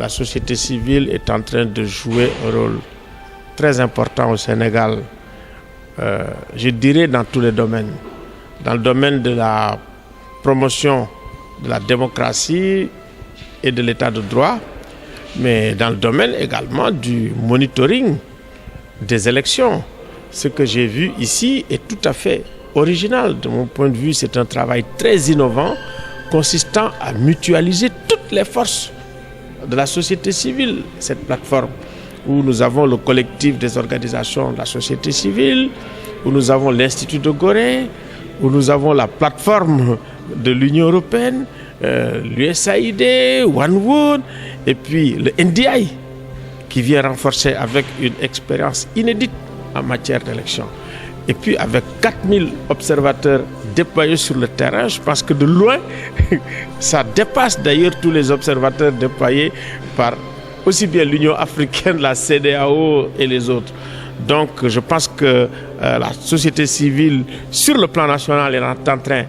la société civile est en train de jouer un rôle très important au Sénégal, je dirais dans tous les domaines. Dans le domaine de la promotion de la démocratie et de l'état de droit, mais dans le domaine également du monitoring des élections. Ce que j'ai vu ici est tout à fait original. De mon point de vue, c'est un travail très innovant consistant à mutualiser toutes les forces de la société civile. Cette plateforme où nous avons le collectif des organisations de la société civile, où nous avons l'Institut de Gorée, où nous avons la plateforme de l'Union européenne, l'USAID, OneWorld, et puis le NDI qui vient renforcer avec une expérience inédite en matière d'élection. Et puis avec 4000 observateurs déployés sur le terrain, je pense que de loin, ça dépasse d'ailleurs tous les observateurs déployés par aussi bien l'Union africaine, la CEDEAO et les autres. Donc je pense que la société civile, sur le plan national, est en train,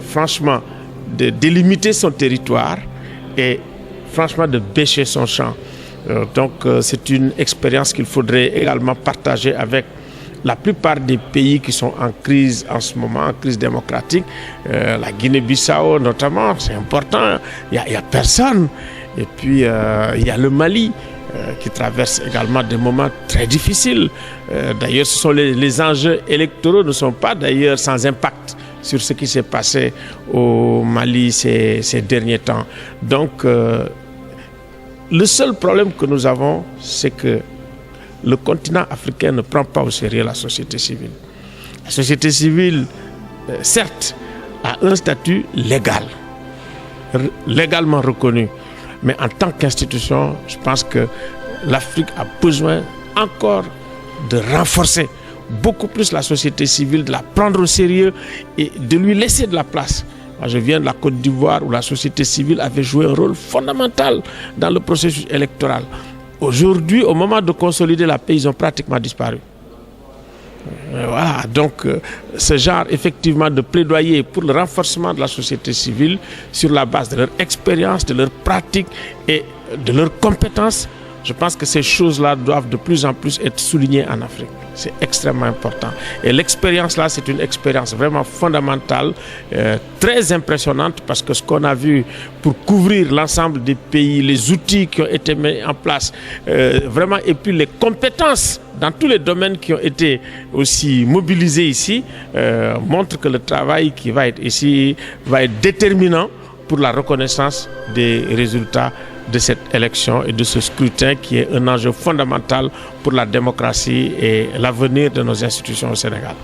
franchement, de délimiter son territoire et franchement de bêcher son champ. Donc c'est une expérience qu'il faudrait également partager avec la plupart des pays qui sont en crise en ce moment, en crise démocratique. La Guinée-Bissau notamment, c'est important, il n'y a personne. Et puis il y a le Mali qui traverse également des moments très difficiles. D'ailleurs, ce sont les enjeux électoraux ne sont pas d'ailleurs sans impact sur ce qui s'est passé au Mali ces derniers temps. Donc, le seul problème que nous avons, c'est que le continent africain ne prend pas au sérieux la société civile. La société civile, certes, a un statut légal, légalement reconnu. Mais en tant qu'institution, je pense que l'Afrique a besoin encore de renforcer beaucoup plus la société civile, de la prendre au sérieux et de lui laisser de la place. Moi, je viens de la Côte d'Ivoire où la société civile avait joué un rôle fondamental dans le processus électoral. Aujourd'hui, au moment de consolider la paix, ils ont pratiquement disparu. Voilà, donc ce genre effectivement de plaidoyer pour le renforcement de la société civile sur la base de leur expérience, de leur pratique et de leurs compétences, je pense que ces choses-là doivent de plus en plus être soulignées en Afrique. C'est extrêmement important. Et l'expérience-là, c'est une expérience vraiment fondamentale, très impressionnante, parce que ce qu'on a vu pour couvrir l'ensemble des pays, les outils qui ont été mis en place, vraiment, et puis les compétences dans tous les domaines qui ont été aussi mobilisés ici, montrent que le travail qui va être ici va être déterminant pour la reconnaissance des résultats de cette élection et de ce scrutin qui est un enjeu fondamental pour la démocratie et l'avenir de nos institutions au Sénégal.